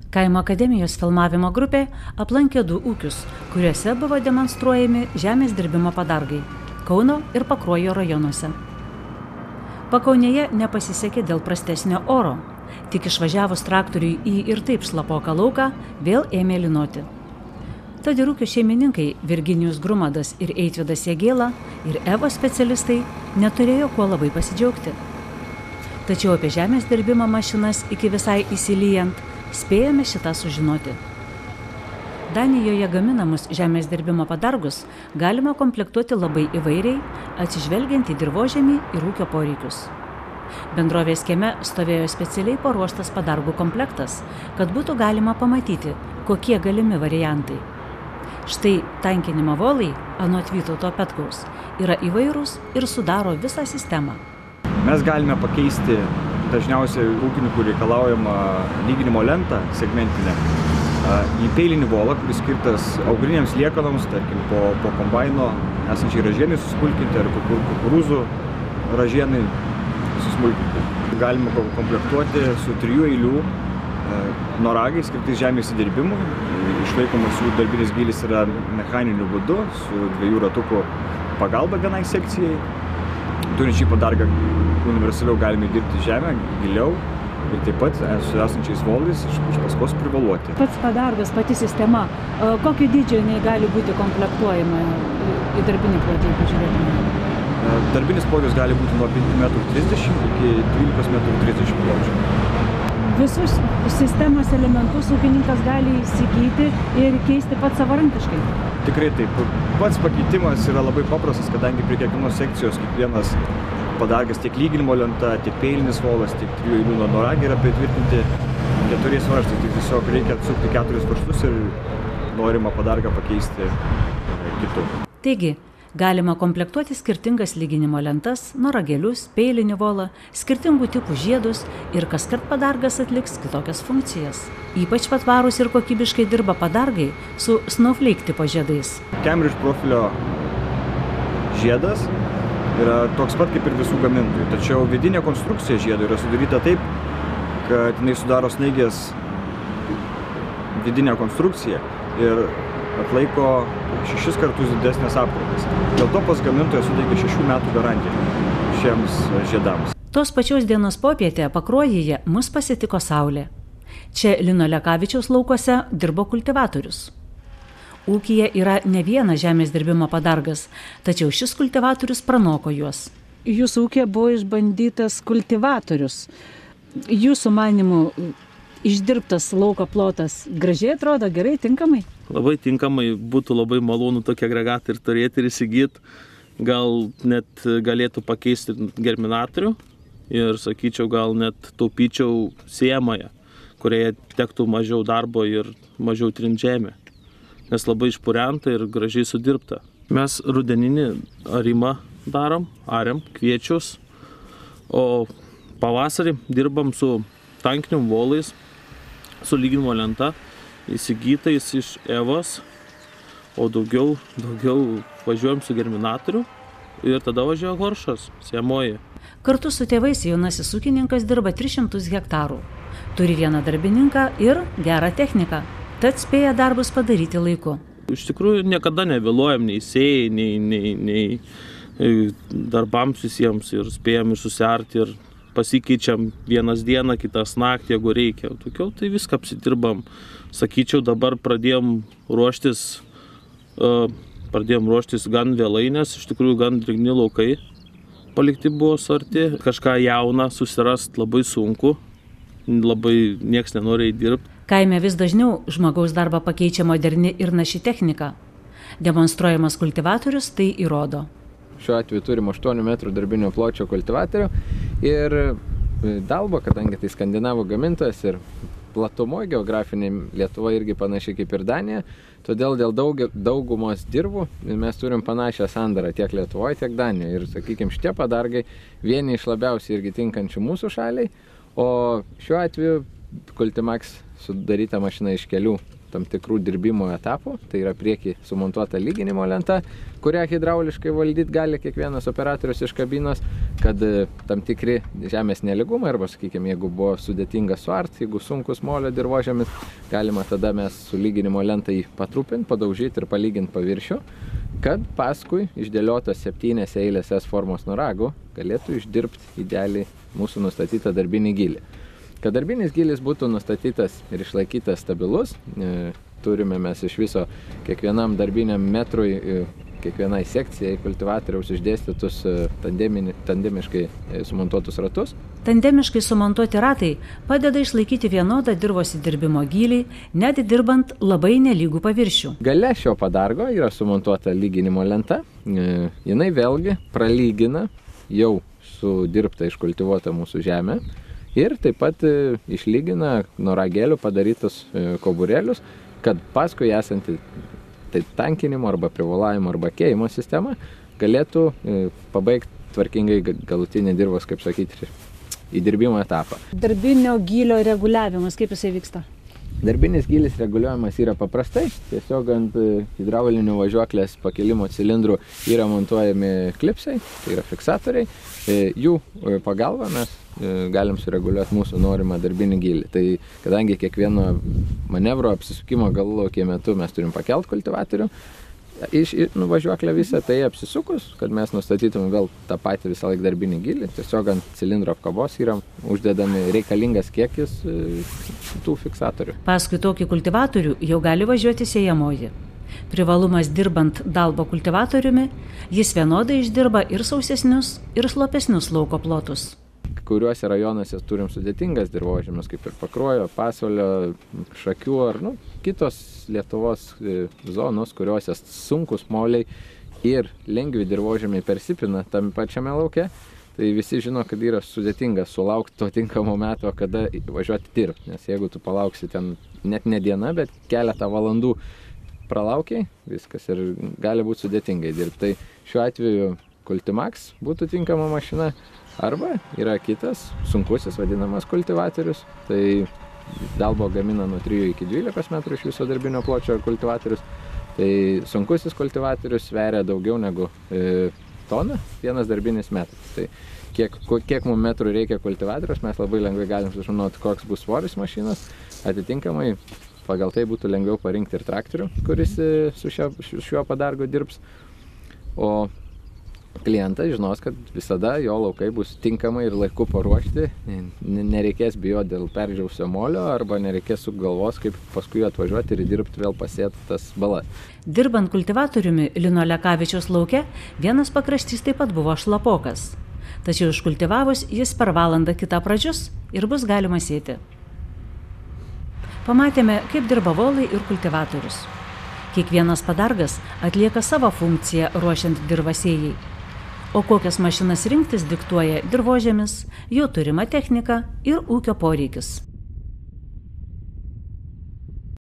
Kaimo akademijos filmavimo grupė aplankė 2 ūkius, kuriuose buvo demonstruojami žemės dirbimo padargai – Kauno ir Pakruojo rajonuose. Pakaunėje nepasisekė dėl prastesnio oro, tik išvažiavus traktoriui į ir taip šlapoką lauką vėl ėmė lynoti. Tad ir ūkio šeimininkai Virginijus Grumadas ir Eitvydas Jagėla ir EVA specialistai neturėjo kuo labai pasidžiaugti. Tačiau apie žemės dirbimo mašinas iki visai įsilyjant spėjome šitą sužinoti. Danijoje gaminamus žemės dirbimo padargus galima komplektuoti labai įvairiai, atsižvelgiant į dirvožemį ir ūkio poreikius. Bendrovės kieme stovėjo specialiai paruoštas padargų komplektas, kad būtų galima pamatyti, kokie galimi variantai. Štai tankinimo volai, anot Vytauto Petkaus, yra įvairūs ir sudaro visą sistemą. Mes galime pakeisti dažniausiai ūkininkų reikalaujamą lyginimo lentą segmentinę į peilinį volą, kuris skirtas augalinėms liekanoms, tarkim, po kombaino esančiai ražienai susmulkinti ar kukurūzų ražienai susmulkinti. Galima komplektuoti su 3 eilių noragais skirtais žemės įdirbimui. Išlaikomas jų darbinis gylis yra mechaniniu būdu, su 2 ratukų pagalba vienai sekcijai. Turint šį padargą universaliau galime dirbti žemę giliau ir taip pat su esančiais volais iš paskos privaluoti. Pats padargas, pati sistema, kokio dydžio jinai gali būti komplektuojama į darbinį plotį, pažiūrėtume? Darbinis plotis gali būti nuo 5,30 m iki 12,30 m pločio. Visus sistemos elementus ūkininkas gali įsigyti ir keisti pats savarankiškai? Tikrai taip. Pats pakeitimas yra labai paprastas, kadangi prie kiekvienos sekcijos kiekvienas padargas, tiek lyginimo lenta, tiek peilinis volas, tiek 3 eilių noragį yra pritvirtinti 4 varžtais. Tik tiesiog reikia atsukti 4 varžtus ir norimą padargą pakeisti kitu. Taigi, galima komplektuoti skirtingas lyginimo lentas, noragėlius, peilinį volą, skirtingų tipų žiedus ir kaskart padargas atliks kitokias funkcijas. Ypač patvarūs ir kokybiškai dirba padargai su Snowflake tipo žiedais. Cambridge profilio žiedas yra toks pat kaip ir visų gamintojų, tačiau vidinė konstrukcija žiedo yra sudaryta taip, kad jinai sudaro snaigės vidinę konstrukciją ir atlaiko 6 kartus didesnės apkrovas. Dėl to pas gamintojas suteikia 6 metų garantiją šiems žiedams. Tos pačios dienos popietę Pakruojyje mus pasitiko saulė. Čia Lino Lekavičiaus laukuose dirbo kultivatorius. Ūkyje yra ne vienas žemės dirbimo padargas, tačiau šis kultivatorius pranoko juos. Jūsų ūkyje buvo išbandytas kultivatorius. Jūsų manymu išdirbtas lauko plotas gražiai atrodo, gerai, tinkamai? Labai tinkamai, būtų labai malonu tokį agregatą ir turėti ir įsigyti. Gal net galėtų pakeisti germinatorių ir, sakyčiau, gal net taupyčiau sėjamąją, kurioje tektų mažiau darbo ir mažiau trinti žemę, nes labai išpurenta ir gražiai sudirbta. Mes rudeninį arimą darom, ariam kviečius, o pavasarį dirbam su tankinium volais, su lyginimo lenta, įsigytais iš EVAS, o daugiau važiuojam su germinatoriu ir tada važiuoja Horšas, sėjamoji. Kartu su tėvais jaunasis ūkininkas dirba 300 hektarų. Turi vieną darbininką ir gerą techniką, tad spėja darbus padaryti laiku. Iš tikrųjų, niekada nevėluojam nei sėjai, nei darbams visiems ir spėjam ir susiarti ir pasikeičiam vienas dieną, kitas naktį, jeigu reikia. Tokiau, tai viską apsidirbam. Sakyčiau, dabar pradėjom ruoštis gan vėlai, nes iš tikrųjų gan drėgni laukai palikti buvo suarti. Kažką jauną susirast labai sunku, labai nieks nenori dirbti. Kaime vis dažniau žmogaus darbą pakeičia moderni ir naši technika. Demonstruojamas kultivatorius tai įrodo. Šiuo atveju turim 8 metrų darbinio pločio kultivatorių ir Dalbo, kadangi tai skandinavų gamintojas ir platumoje geografiniai Lietuva irgi panašiai kaip ir Danija, todėl dėl daugumos dirvų mes turim panašią sandarą tiek Lietuvoje, tiek Danijoje. Ir, sakykime, šitie padargai vieni iš labiausiai irgi tinkančių mūsų šaliai, o šiuo atveju Kultimax sudaryta mašina iš kelių tam tikrų dirbimo etapų. Tai yra priekį sumontuota lyginimo lenta, kurią hidrauliškai valdyti gali kiekvienas operatorius iš kabinos, kad tam tikri žemės nelygumai, arba, sakykime, jeigu buvo sudėtinga suart, jeigu sunkus molio dirvožemis, galima tada mes su lyginimo lenta jį patrupinti, padaužyti ir palyginti paviršių, kad paskui išdėliotas 7 eilės S formos noragų galėtų išdirbti idealiai mūsų nustatytą darbinį gylį. Kad darbinis gylis būtų nustatytas ir išlaikytas stabilus, turime mes iš viso kiekvienam darbiniam metrui, kiekvienai sekcijai kultivatoriaus išdėstytus tandemiškai sumontuotus ratus. Tandemiškai sumontuoti ratai padeda išlaikyti vienodą dirvos įdirbimo gylį, net dirbant labai nelygų paviršių. Gale šio padargo yra sumontuota lyginimo lenta. Jinai vėlgi pralygina jau sudirbtą iškultivuotą mūsų žemę. Ir taip pat išlygina noragėlių padarytus kauburėlius, kad paskui esantį tankinimo arba privalavimo arba kėjimo sistemą galėtų pabaigti tvarkingai galutinį dirvos, kaip sakyti, įdirbimo etapą. Darbinio gylio reguliavimas, kaip jisai vyksta? Darbinis gylis reguliuojamas yra paprastai, tiesiog ant hidraulinių važiuoklės pakilimo cilindrų yra montuojami klipsai, tai yra fiksatoriai. Jų pagalba mes galim sureguliuoti mūsų norimą darbinį gylį. Tai kadangi kiekvieno manevro apsisukimo galulaukio metu mes turim pakelt kultivatorių, važiuoklę visą tai apsisukus, kad mes nustatytume vėl tą patį visą laiką darbinį gylį, tiesiog ant cilindro apkabos yra uždedami reikalingas kiekis tų fiksatorių. Paskui tokį kultivatorių jau gali važiuoti sėjamoji. Privalumas dirbant dalbo kultivatoriumi, jis vienodai išdirba ir sausesnius, ir slopesnius lauko plotus. Kuriuose rajonuose turim sudėtingas dirvožemis, kaip ir Pakruojo, Pasvalio, Šakių ar kitos Lietuvos zonos, kuriuose sunkus moliai ir lengvi dirvožemiai persipina tam pačiame lauke, tai visi žino, kad yra sudėtinga sulaukti to tinkamo meto, kada važiuoti dirbti. Nes jeigu tu palauksi ten net ne diena, bet keletą valandų pralaukiai, viskas ir gali būti sudėtingai dirbti. Tai šiuo atveju Kultimax būtų tinkama mašina. Arba yra kitas sunkusis vadinamas kultivatorius, tai Dalbo gamina nuo 3 iki 12 metrų iš viso darbinio pločio kultivatorius. Tai sunkusis kultivatorius sveria daugiau negu toną, vienas darbinis metras. Tai kiek mums metrų reikia kultivatorius, mes labai lengvai galim sužinoti, koks bus svoris mašinos. Atitinkamai pagal tai būtų lengviau parinkti ir traktorių, kuris su šiuo padargu dirbs. O klientas žinos, kad visada jo laukai bus tinkamai ir laiku paruošti, nereikės bijoti dėl perdžiausio molio arba nereikės sugalvos, kaip paskui atvažiuoti ir dirbti vėl pasėti tas balas. Dirbant kultivatoriumi Lino Lekavičiaus lauke, vienas pakraštys taip pat buvo šlapokas. Tačiau iškultivavus jis per valandą kitą pradžius ir bus galima sėti. Pamatėme, kaip dirba volai ir kultivatorius. Kiekvienas padargas atlieka savo funkciją ruošiant dirvą sėjai. O kokias mašinas rinktis diktuoja dirvožemis, jų turima technika ir ūkio poreikis.